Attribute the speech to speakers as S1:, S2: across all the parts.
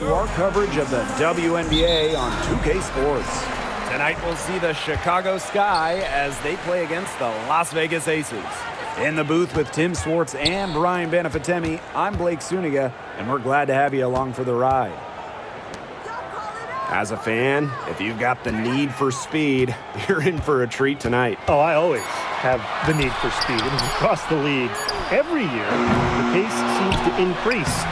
S1: to our coverage of the WNBA on 2K Sports. Tonight we'll see the Chicago Sky as they play against the Las Vegas Aces. In the booth with Tim Swartz and Brian Benefitemi, I'm Blake Suniga, and we're glad to have you along for the ride.
S2: As a fan, if you've got the need for speed, you're in for a treat tonight.
S3: Oh, I always have the need for speed. It is across the league. Every year, the pace seems to increase.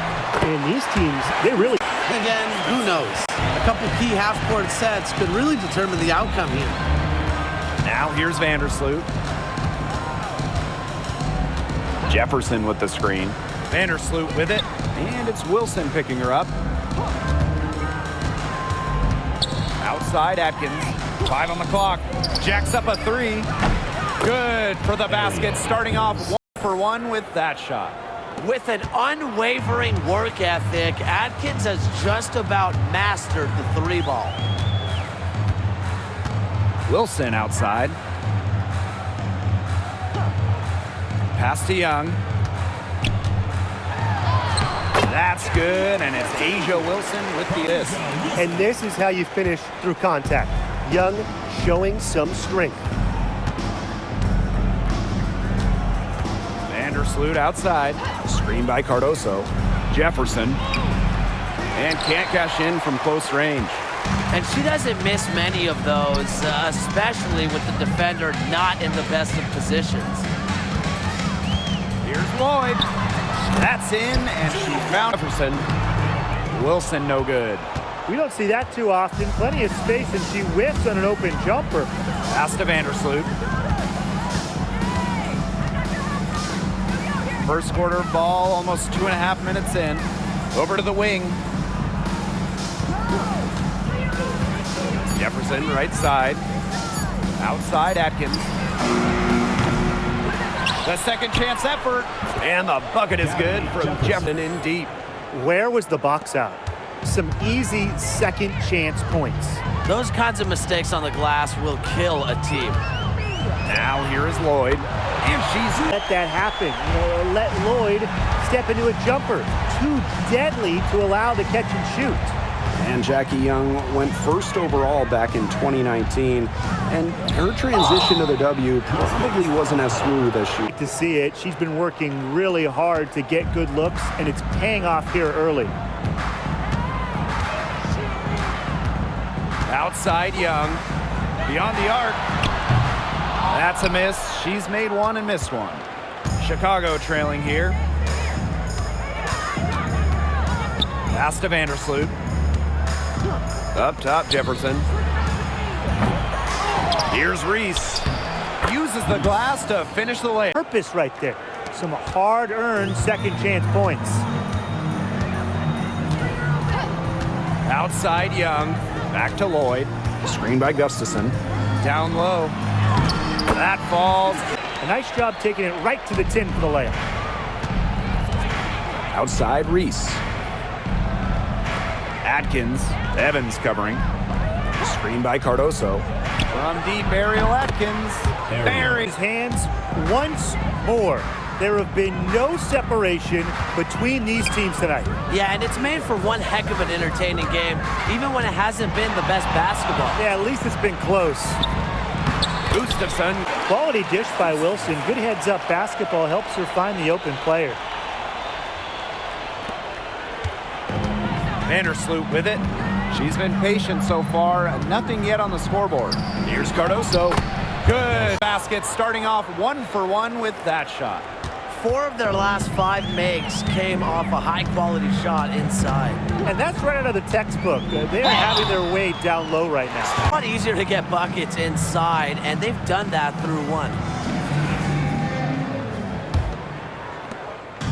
S3: And these teams, they really...
S4: Again, who knows? A couple key half-court sets could really determine the outcome here.
S1: Now here's Vandersloot. Jefferson with the screen. Vandersloot with it, and it's Wilson picking her up. Outside Atkins, 5 on the clock. Jacks up a 3. Good for the basket, starting off 1-for-1 with that shot.
S4: With an unwavering work ethic, Atkins has just about mastered the 3-ball.
S1: Wilson outside. Pass to Young. That's good, and it's Asia Wilson with the assist.
S3: And this is how you finish through contact. Young showing some strength.
S1: Vandersloot outside. Screen by Cardoso. Jefferson. And can't cash in from close range.
S4: And she doesn't miss many of those, especially with the defender not in the best of positions.
S1: Here's Lloyd. That's in, and she found Jefferson. Wilson no good.
S3: We don't see that too often. Plenty of space, and she whiffs on an open jumper.
S1: Pass to Vandersloot. First quarter ball, almost 2.5 minutes in. Over to the wing. Jefferson, right side. Outside Atkins. The second chance effort. And the bucket is good from Jefferson in deep.
S3: Where was the box out? Some easy second chance points.
S4: Those kinds of mistakes on the glass will kill a team.
S1: Now here is Lloyd. And she's...
S3: Let that happen. Let Lloyd step into a jumper. Too deadly to allow the catch and shoot.
S2: And Jackie Young went first overall back in 2019, and her transition to the W probably wasn't as smooth as she...
S3: To see it, she's been working really hard to get good looks, and it's paying off here early.
S1: Outside Young, beyond the arc. That's a miss. She's made one and missed one. Chicago trailing here. Pass to Vandersloot. Up top, Jefferson. Here's Reese. Uses the glass to finish the layup.
S3: Purpose right there. Some hard-earned second chance points.
S1: Outside Young. Back to Lloyd.
S2: Screen by Gustafson.
S1: Down low. That falls.
S3: A nice job taking it right to the tin for the layup.
S2: Outside Reese.
S1: Atkins. Evans covering.
S2: Screen by Cardoso.
S1: From deep, Ariel Atkins.
S3: Buries hands once more. There have been no separation between these teams tonight.
S4: Yeah, and it's made for one heck of an entertaining game, even when it hasn't been the best basketball.
S3: Yeah, at least it's been close.
S1: Gustafson.
S3: Quality dish by Wilson. Good heads-up basketball helps her find the open player.
S1: Vandersloot with it. She's been patient so far. Nothing yet on the scoreboard. Here's Cardoso. Good basket, starting off 1-for-1 with that shot.
S4: 4 of their last 5 makes came off a high-quality shot inside.
S3: And that's right out of the textbook. They are having their way down low right now.
S4: It's a lot easier to get buckets inside, and they've done that through one.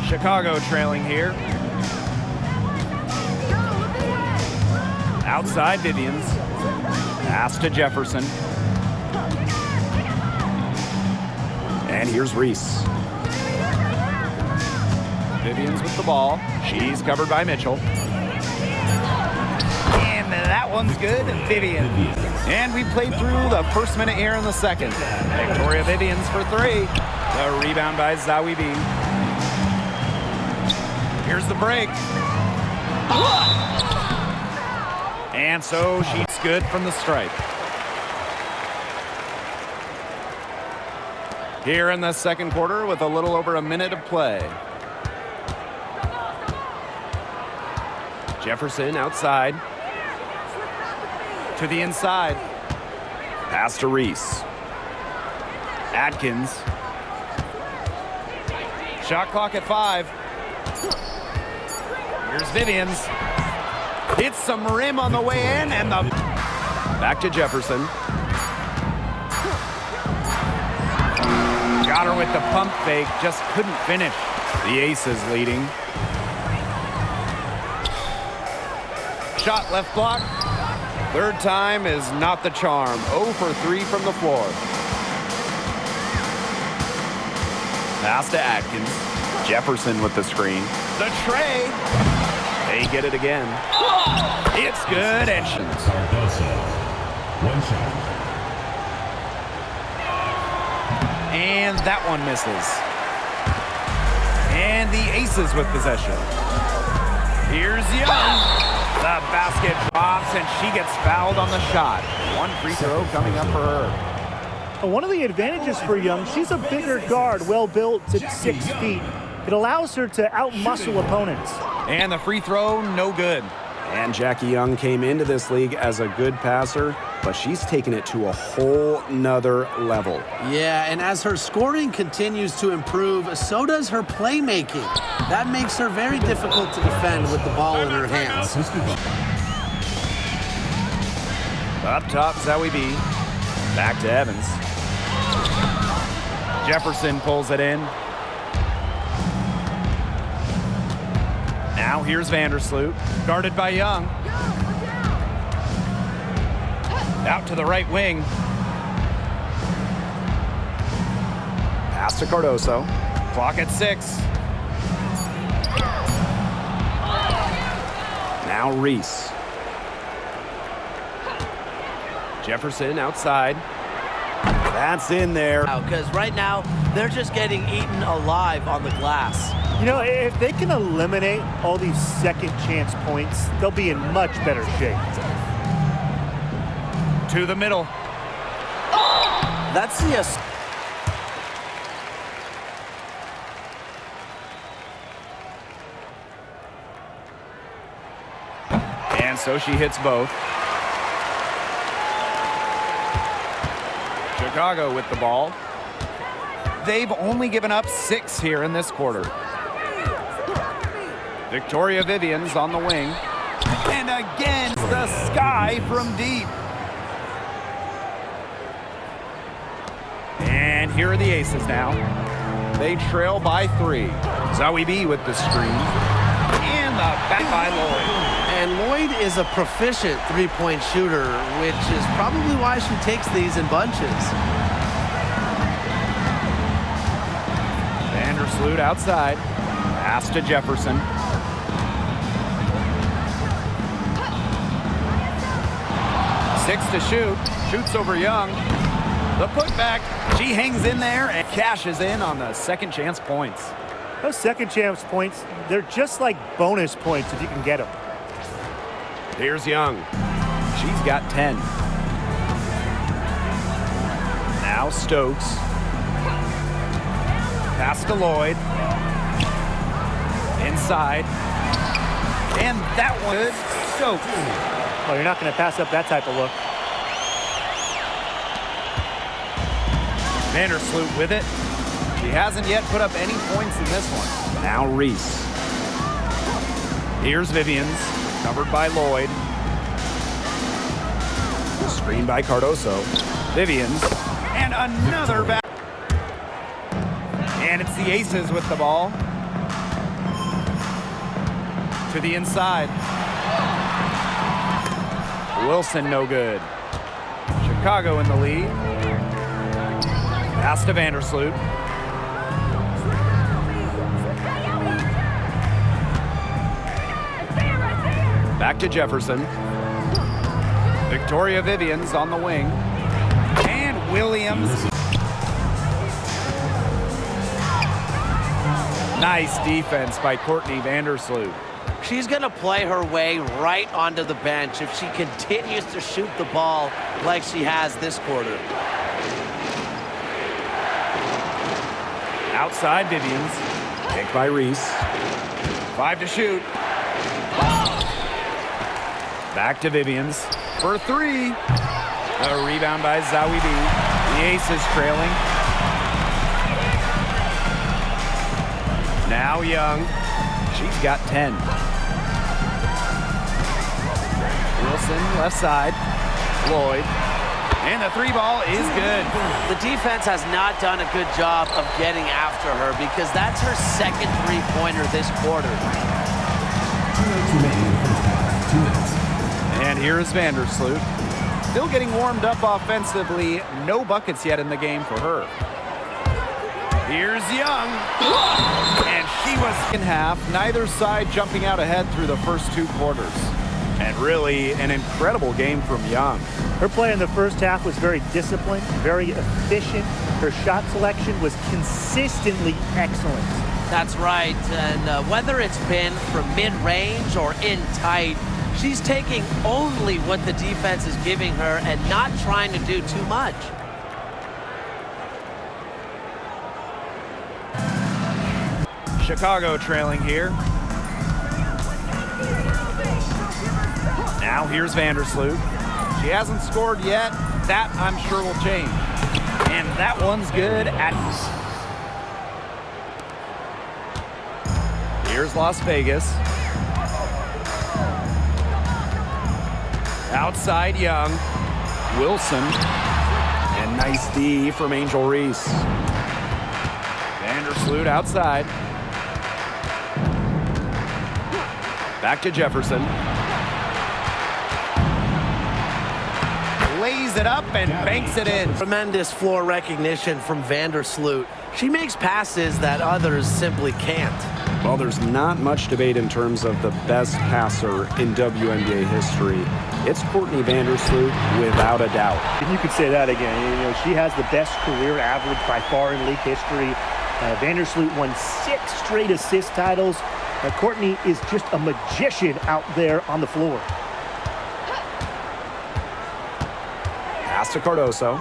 S1: Chicago trailing here. Outside Vivians. Pass to Jefferson.
S2: And here's Reese.
S1: Vivians with the ball. She's covered by Mitchell. And that one's good, Vivians. And we played through the first minute here in the second. Victoria Vivians for 3. The rebound by Zawibi. Here's the break. And so she's good from the stripe. Here in the second quarter with a little over a minute of play. Jefferson outside. To the inside. Pass to Reese. Atkins. Shot clock at 5. Here's Vivians. Hits some rim on the way in, and the... Back to Jefferson. Got her with the pump fake, just couldn't finish. The Aces leading. Shot left block. Third time is not the charm. 0 for 3 from the floor. Pass to Atkins. Jefferson with the screen. The tray. They get it again. It's good. And
S5: one shot.
S1: And that one misses. And the Aces with possession. Here's Young. The basket drops, and she gets fouled on the shot. One free throw coming up for her.
S3: One of the advantages for Young, she's a bigger guard, well-built at 6 feet. It allows her to outmuscle opponents.
S1: And the free throw, no good.
S2: And Jackie Young came into this league as a good passer, but she's taken it to a whole nother level.
S6: Yeah, and as her scoring continues to improve, so does her playmaking. That makes her very difficult to defend with the ball in her hands.
S1: Up top, Zoe B. Back to Evans. Jefferson pulls it in. Now here's Vandersloot, guarded by Young. Out to the right wing.
S2: Pass to Cardoso.
S1: Clock at 6.
S2: Now Reese. Jefferson outside. That's in there.
S4: Because right now, they're just getting eaten alive on the glass.
S3: You know, if they can eliminate all these second chance points, they'll be in much better shape.
S1: To the middle.
S4: That's the...
S1: And so she hits both. Chicago with the ball. They've only given up 6 here in this quarter. Victoria Vivians on the wing. And again, the Sky from deep. And here are the Aces now. They trail by 3. Zoe B with the screen. And the back by Lloyd.
S6: And Lloyd is a proficient three-point shooter, which is probably why she takes these in bunches.
S1: Vandersloot outside. Pass to Jefferson. Six to shoot. Shoots over Young. The putback. She hangs in there and cashes in on the second chance points.
S3: Those second chance points, they're just like bonus points if you can get them.
S2: Here's Young.
S1: She's got 10. Now Stokes. Pass to Lloyd. Inside. And that one good. Stokes.
S3: Oh, you're not going to pass up that type of look.
S1: Vandersloot with it. She hasn't yet put up any points in this one.
S2: Now Reese.
S1: Here's Vivians, covered by Lloyd.
S2: Screen by Cardoso.
S1: Vivians, and another back. And it's the Aces with the ball. To the inside. Wilson, no good. Chicago in the lead. Pass to Vandersloot. Back to Jefferson. Victoria Vivians on the wing. And Williams. Nice defense by Courtney Vandersloot.
S4: She's going to play her way right onto the bench if she continues to shoot the ball like she has this quarter.
S1: Outside Vivians.
S2: Picked by Reese.
S1: 5 to shoot. Back to Vivians for 3. A rebound by Zawi B. The Aces trailing. Now Young. She's got 10. Wilson left side. Lloyd. And the 3 ball is good.
S4: The defense has not done a good job of getting after her because that's her second 3-pointer this quarter.
S1: And here's Vandersloot. Still getting warmed up offensively. No buckets yet in the game for her. Here's Young. And she was in half. Neither side jumping out ahead through the first 2 quarters. And really an incredible game from Young.
S3: Her play in the first half was very disciplined, very efficient. Her shot selection was consistently excellent.
S4: That's right. And whether it's been from mid-range or in tight, she's taking only what the defense is giving her and not trying to do too much.
S1: Chicago trailing here. Now here's Vandersloot. She hasn't scored yet. That, I'm sure, will change. And that one's good. Here's Las Vegas. Outside Young. Wilson. And nice D from Angel Reese. Vandersloot outside. Back to Jefferson. Lays it up and banks it in.
S6: Tremendous floor recognition from Vandersloot. She makes passes that others simply can't.
S2: Well, there's not much debate in terms of the best passer in WNBA history. It's Courtney Vandersloot without a doubt.
S3: And you could say that again. You know, she has the best career average by far in league history. Vandersloot won 6 straight assist titles. Courtney is just a magician out there on the floor.
S2: Pass to Cardoso.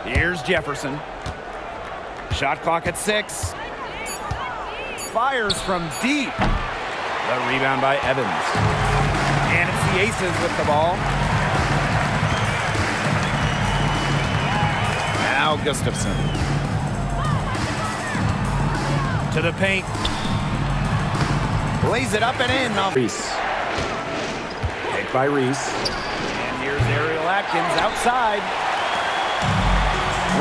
S1: Here's Jefferson. Shot clock at 6. Fires from deep. The rebound by Evans. And it's the Aces with the ball. Now Gustafson. To the paint. Lays it up and in.
S2: Reese. Picked by Reese.
S1: And here's Ariel Atkins outside.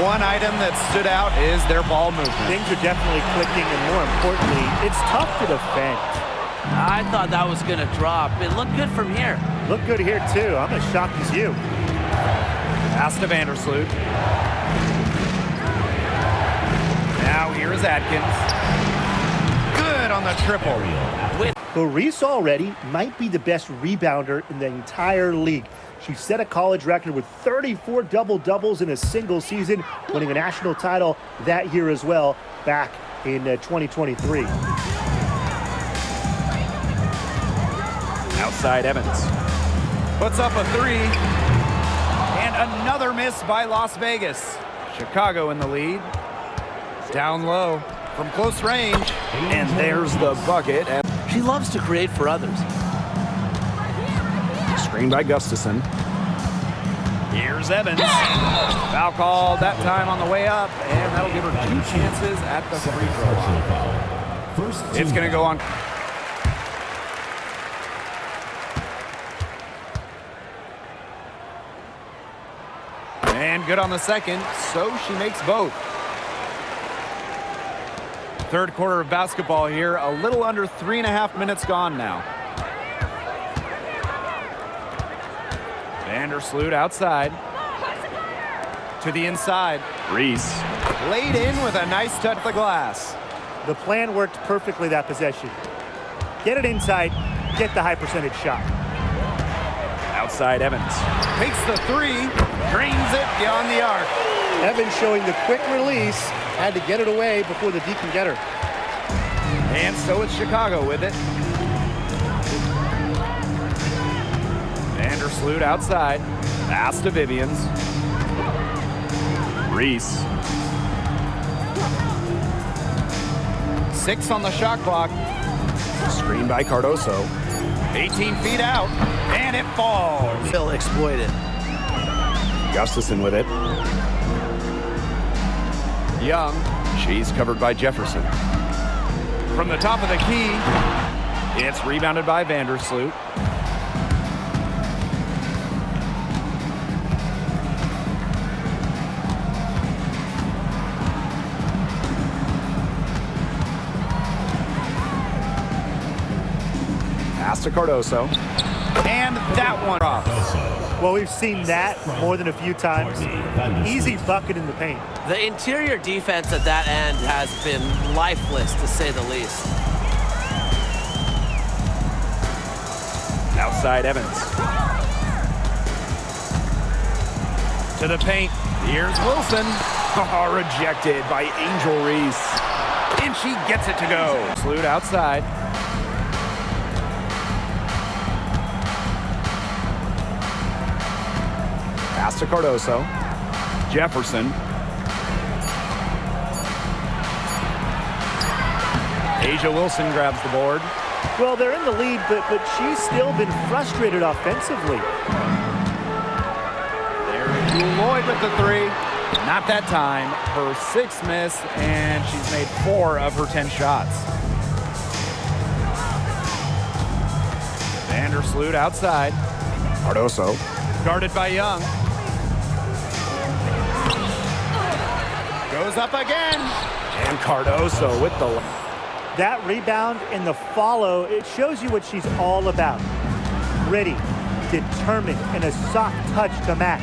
S1: One item that stood out is their ball movement.
S3: Things are definitely clicking, and more importantly, it's tough to defend.
S4: I thought that was going to drop. It looked good from here.
S3: Look good here, too. I'm as shocked as you.
S1: Pass to Vandersloot. Now here is Atkins. Good on the triple.
S3: Well, Reese already might be the best rebounder in the entire league. She set a college record with 34 double-doubles in a single season, winning a national title that year as well, back in 2023.
S1: Outside Evans. Puts up a 3. And another miss by Las Vegas. Chicago in the lead. Down low from close range.
S2: And there's the bucket.
S6: She loves to create for others.
S2: Screened by Gustafson.
S1: Here's Evans. Foul called that time on the way up, and that'll give her 2 chances at the free throw line. It's going to go on. And good on the second, so she makes both. Third quarter of basketball here, a little under 3.5 minutes gone now. Vandersloot outside. To the inside.
S2: Reese.
S1: Laid in with a nice touch of the glass.
S3: The plan worked perfectly that possession. Get it inside, get the high percentage shot.
S1: Outside Evans. Takes the 3, drains it beyond the arc.
S3: Evans showing the quick release. Had to get it away before the D can get her.
S1: And so it's Chicago with it. Vandersloot outside. Pass to Vivians. Reese. 6 on the shot clock.
S2: Screen by Cardoso.
S1: 18 feet out. And it falls.
S4: He'll exploit it.
S2: Gustafson with it.
S1: Young. She's covered by Jefferson. From the top of the key, it's rebounded by Vandersloot. Pass to Cardoso. And that one drops.
S3: Well, we've seen that more than a few times. Easy bucket in the paint.
S4: The interior defense at that end has been lifeless, to say the least.
S1: Outside Evans. To the paint. Here's Wilson. Oh, rejected by Angel Reese. And she gets it to go. Sloot outside. Pass to Cardoso. Jefferson. Asia Wilson grabs the board.
S3: Well, they're in the lead, but she's still been frustrated offensively.
S1: There's Jewel Lloyd with the 3. Not that time. Her 6th miss, and she's made 4 of her 10 shots. Vandersloot outside.
S2: Cardoso.
S1: Guarded by Young. Goes up again. And Cardoso with the...
S3: That rebound and the follow, it shows you what she's all about. Gritty, determined, and a soft touch to match.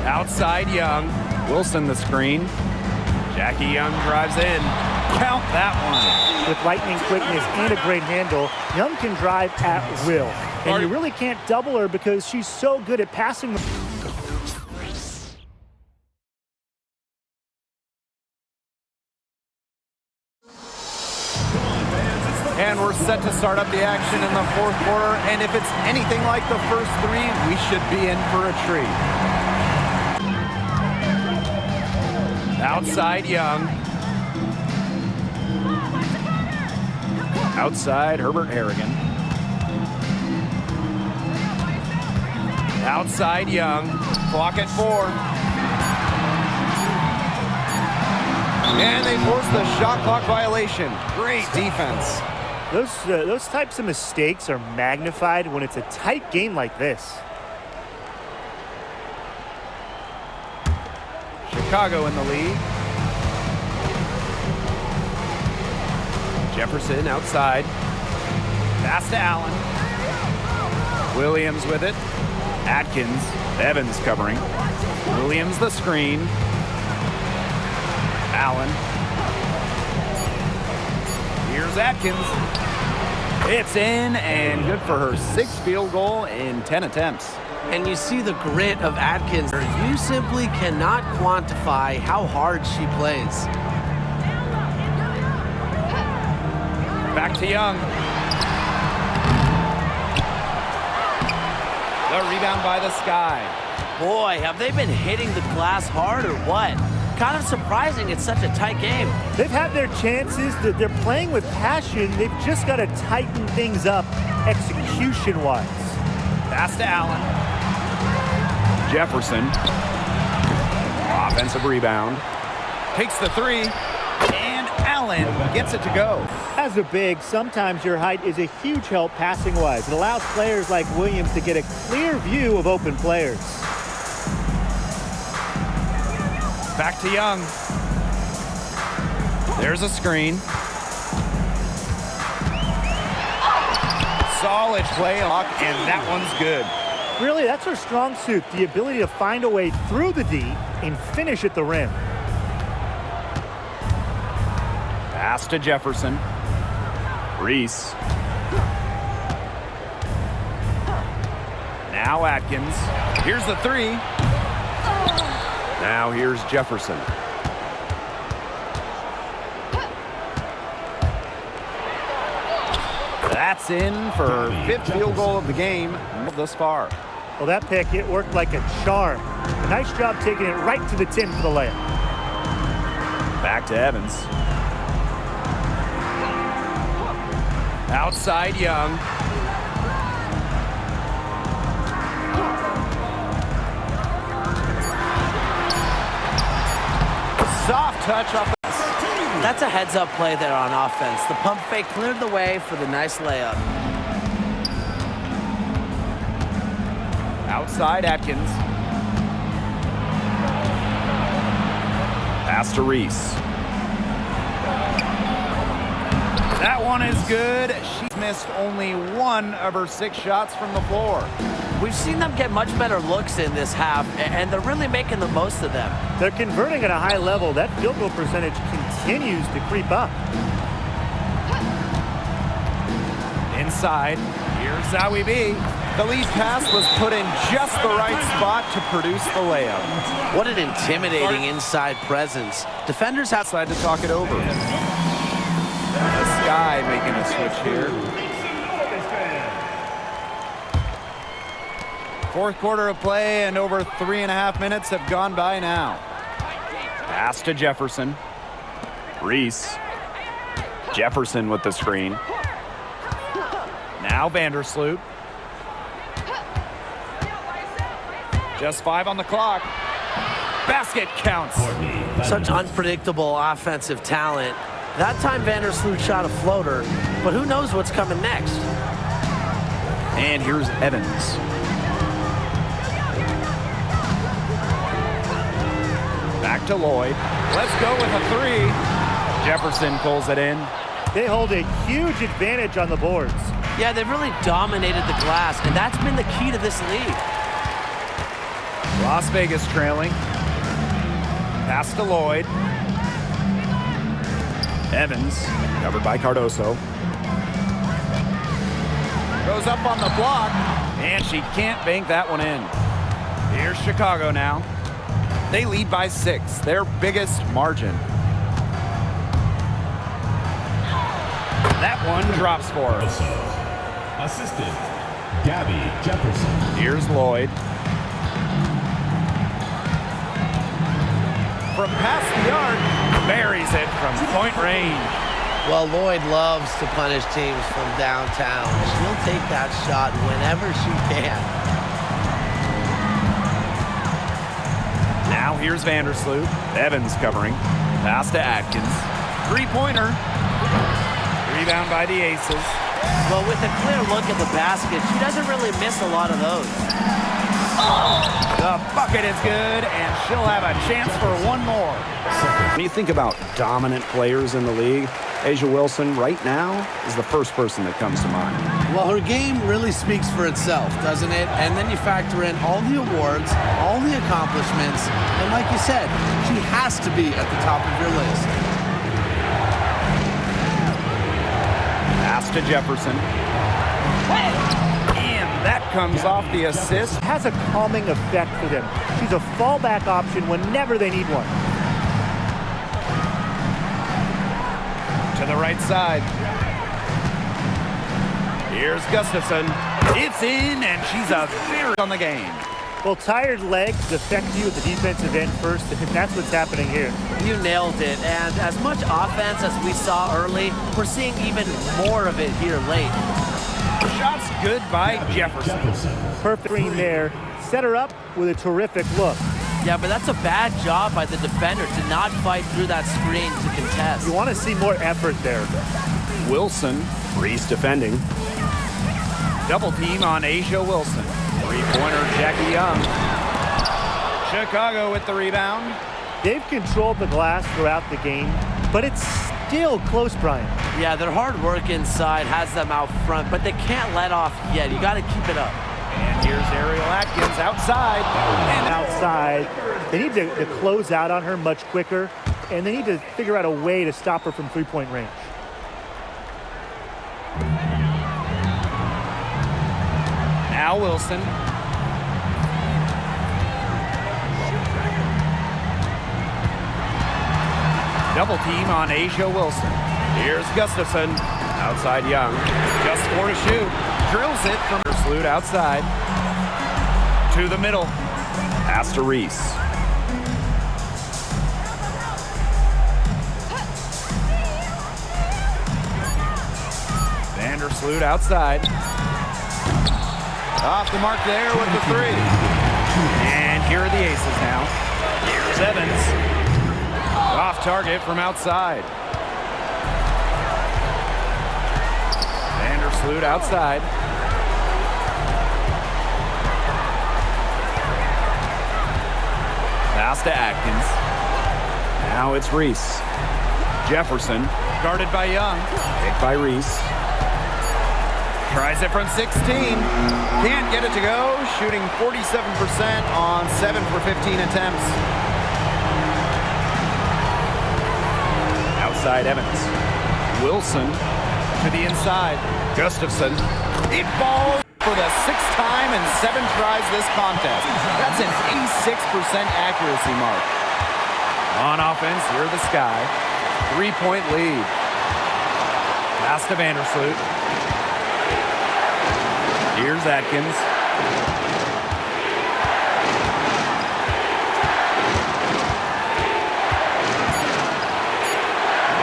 S1: Outside Young. Wilson the screen. Jackie Young drives in. Count that one.
S3: With lightning quickness and a great handle, Young can drive at will. And you really can't double her because she's so good at passing the...
S1: And we're set to start up the action in the 4th quarter. And if it's anything like the first 3, we should be in for a treat. Outside Young. Outside Herbert Harrigan. Outside Young. Clock at 4. And they force the shot clock violation. Great defense.
S3: Those types of mistakes are magnified when it's a tight game like this.
S1: Chicago in the lead. Jefferson outside. Pass to Allen. Williams with it. Atkins. Evans covering. Williams the screen. Allen. Here's Atkins. It's in and good for her 6th field goal in 10 attempts.
S4: And you see the grit of Atkins. You simply cannot quantify how hard she plays.
S1: Back to Young. The rebound by the Sky.
S4: Boy, have they been hitting the glass hard or what? Kind of surprising it's such a tight game.
S3: They've had their chances. They're playing with passion. They've just got to tighten things up execution-wise.
S1: Pass to Allen. Jefferson. Offensive rebound. Takes the 3. And Allen gets it to go.
S3: As a big, sometimes your height is a huge help passing-wise. It allows players like Williams to get a clear view of open players.
S1: Back to Young. There's a screen. Solid play lock, and that one's good.
S3: Really, that's her strong suit, the ability to find a way through the D and finish at the rim.
S1: Pass to Jefferson. Reese. Now Atkins. Here's the three.
S2: Now here's Jefferson.
S1: That's in for fifth field goal of the game thus far.
S3: Well, that pick, it worked like a charm. A nice job taking it right to the tin for the layup.
S1: Back to Evans. Outside Young. Soft touch off the...
S4: That's a heads-up play there on offense. The pump fake cleared the way for the nice layup.
S1: Outside Atkins. Pass to Reese. That one is good. She's missed only one of her 6 shots from the floor.
S4: We've seen them get much better looks in this half, and they're really making the most of them.
S3: They're converting at a high level. That field goal percentage continues to creep up.
S1: Inside, here's wnba. The lead pass was put in just the right spot to produce the layup.
S4: What an intimidating inside presence. Defenders outside
S1: Outside to talk it over. The Sky making a switch here. Fourth quarter of play, and over 3.5 minutes have gone by now. Pass to Jefferson. Reese. Jefferson with the screen. Now Vandersloot. Just 5 on the clock. Basket counts.
S4: Such unpredictable offensive talent. That time Vandersloot shot a floater, but who knows what's coming next.
S1: And here's Evans. Back to Lloyd. Let's go with a 3. Jefferson pulls it in.
S3: They hold a huge advantage on the boards.
S4: Yeah, they've really dominated the glass, and that's been the key to this lead.
S1: Las Vegas trailing. Pass to Lloyd. Evans, covered by Cardoso. Goes up on the block, and she can't bank that one in. Here's Chicago now. They lead by 6, their biggest margin. That one drops for her.
S5: Assistant, Gabby Jefferson.
S1: Here's Lloyd. From past the arc, buries it from point range.
S4: Well, Lloyd loves to punish teams from downtown. She'll take that shot whenever she can.
S1: Now here's Vandersloot. Evans covering. Pass to Atkins. 3-pointer. Rebound by the Aces.
S4: Well, with a clear look at the basket, she doesn't really miss a lot of those.
S1: The bucket is good, and she'll have a chance for one more.
S2: When you think about dominant players in the league, A'ja Wilson right now is the first person that comes to mind.
S6: Well, her game really speaks for itself, doesn't it? And then you factor in all the awards, all the accomplishments, and like you said, she has to be at the top of your list.
S1: Pass to Jefferson. And that comes off the assist.
S3: Has a calming effect for them. She's a fallback option whenever they need one.
S1: To the right side. Here's Gustafson. It's in, and she's a very on the game.
S3: Well, tired legs affect you at the defensive end first, and that's what's happening here.
S4: You nailed it, and as much offense as we saw early, we're seeing even more of it here late.
S1: Shot's good by Jefferson.
S3: Perfect screen there. Set her up with a terrific look.
S4: Yeah, but that's a bad job by the defender to not fight through that screen to contest.
S3: You want to see more effort there.
S2: Wilson, Reese defending.
S1: Double team on A'ja Wilson. 3-pointer Jackie Young. Chicago with the rebound.
S3: They've controlled the glass throughout the game, but it's still close, Brian.
S4: Yeah, their hard work inside has them out front, but they can't let off yet. You got to keep it up.
S1: And here's Ariel Atkins outside.
S3: And outside. They need to close out on her much quicker, and they need to figure out a way to stop her from three-point range.
S1: Now Wilson. Double team on Asia Wilson. Here's Gustafson. Outside Young. Just 4 to shoot. Drills it from Salute outside. To the middle. Pass to Reese. Vandersloot outside. Off the mark there with the 3. And here are the aces now. Here's Evans. Off target from outside. Vandersloot outside. Pass to Atkins. Now it's Reese. Jefferson, guarded by Young. Picked by Reese. Tries it from 16. Can't get it to go. Shooting 47% on 7 for 15 attempts. Outside Evans. Wilson to the inside. Gustafson. It falls for the 6th time in 7 tries this contest. That's an 86% accuracy mark. On offense, here the Sky. 3-point lead. Pass to Vandersloot. Here's Atkins.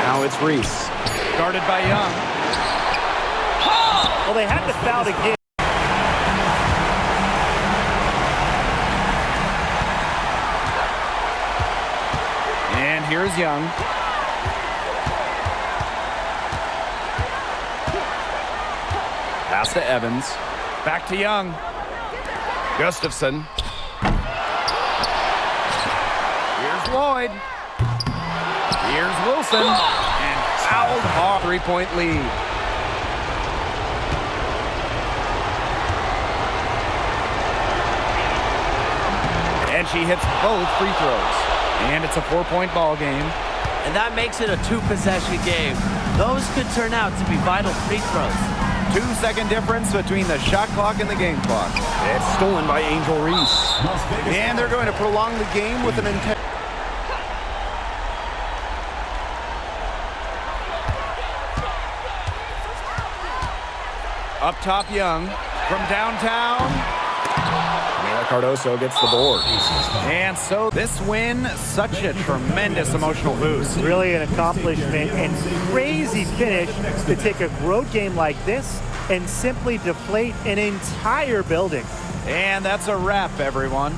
S1: Now it's Reese. Guarded by Young.
S3: Well, they had to foul again.
S1: And here's Young. Pass to Evans. Back to Young. Gustafson. Here's Lloyd. Here's Wilson. And fouled hard. 3-point lead. And she hits both free throws. And it's a 4-point ball game.
S4: And that makes it a 2-possession game. Those could turn out to be vital free throws.
S1: 2-second difference between the shot clock and the game clock. It's stolen by Angel Reese. And they're going to prolong the game with an intent. Up top, Young. From downtown. Mila Cardoso gets the board. And so this win, such a tremendous emotional boost.
S3: Really an accomplishment and crazy finish to take a road game like this and simply deflate an entire building.
S1: And that's a wrap, everyone.